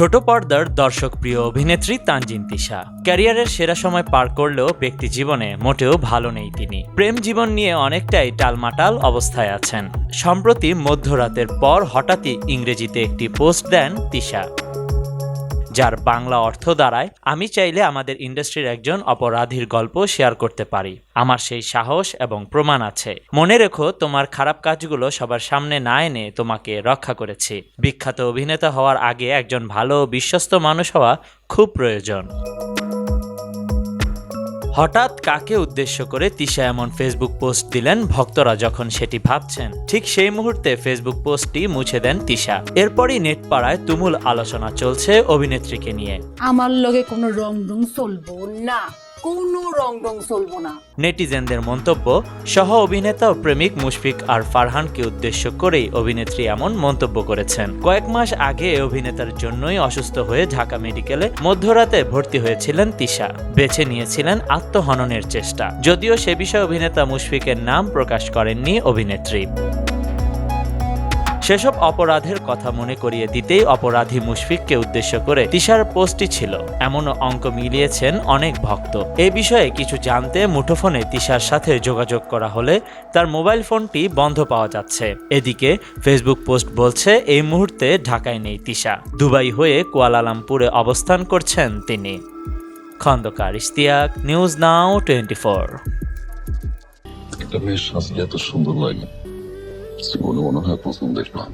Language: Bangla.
ছোট পর্দার দর্শকপ্রিয় অভিনেত্রী তানজিন তিশা ক্যারিয়ারের সেরা সময় পার করলেও ব্যক্তি জীবনে মোটেও ভালো নেই তিনি। প্রেম জীবন নিয়ে অনেকটাই টালমাটাল অবস্থায় আছেন। সম্প্রতি মধ্যরাতের পর হঠাৎই ইংরেজিতে একটি পোস্ট দেন তিশা, যার বাংলা অর্থ দাঁড়ায়, আমি চাইলে আমাদের ইন্ডাস্ট্রির একজন অপরাধীর গল্প শেয়ার করতে পারি। আমার সেই সাহস এবং প্রমাণ আছে। মনে রেখো, তোমার খারাপ কাজগুলো সবার সামনে না এনে তোমাকে রক্ষা করেছি। বিখ্যাত অভিনেতা হওয়ার আগে একজন ভালো বিশ্বস্ত মানুষ হওয়া খুব প্রয়োজন। হঠাৎ কাকে উদ্দেশ্য করে তিশা এমন ফেসবুক পোস্ট দিলেন ভক্তরা যখন সেটি ভাবছেন, ঠিক সেই মুহূর্তে ফেসবুক পোস্টটি মুছে দেন তিশা। এরপরই নেট পাড়ায় তুমুল আলোচনা চলছে অভিনেত্রীকে নিয়ে। আমার লগে কোনো রং চলবো না, কোনো রং চলবো না। নেটিজেনদের মন্তব্য, সহ অভিনেতা ও প্রেমিক মুশফিক আর ফারহানকে উদ্দেশ্য করেই অভিনেত্রী এমন মন্তব্য করেছেন। কয়েক মাস আগে অভিনেতার জন্যই অসুস্থ হয়ে ঢাকা মেডিকেলে মধ্যরাতে ভর্তি হয়েছিলেন তিশা। বেছে নিয়েছিলেন আত্মহননের চেষ্টা। যদিও সে বিষয়ে অভিনেতা মুশফিকের নাম প্রকাশ করেননি অভিনেত্রী। সেসব অপরাধের কথা মনে করিয়ে দিতেই অপরাধী মুশফিককে উদ্দেশ্য করে তিশার পোস্টটি ছিল, এমনও অঙ্ক মিলিয়েছেন অনেক ভক্ত। এ বিষয়ে কিছু জানতে মুঠোফোনে তিশার সাথে যোগাযোগ করা হলে তার মোবাইল ফোনটি বন্ধ পাওয়া যাচ্ছে। এদিকে ফেসবুক পোস্ট বলছে এই মুহূর্তে ঢাকায় নেই তিশা, দুবাই হয়ে কুয়ালালামপুরে অবস্থান করছেন তিনি। Khandaker Ishtiaq, news now 24। একটা মেয়ের সাজলে এত সুন্দর লাগে, জীবনে মনে হয় প্রথম দেখলাম।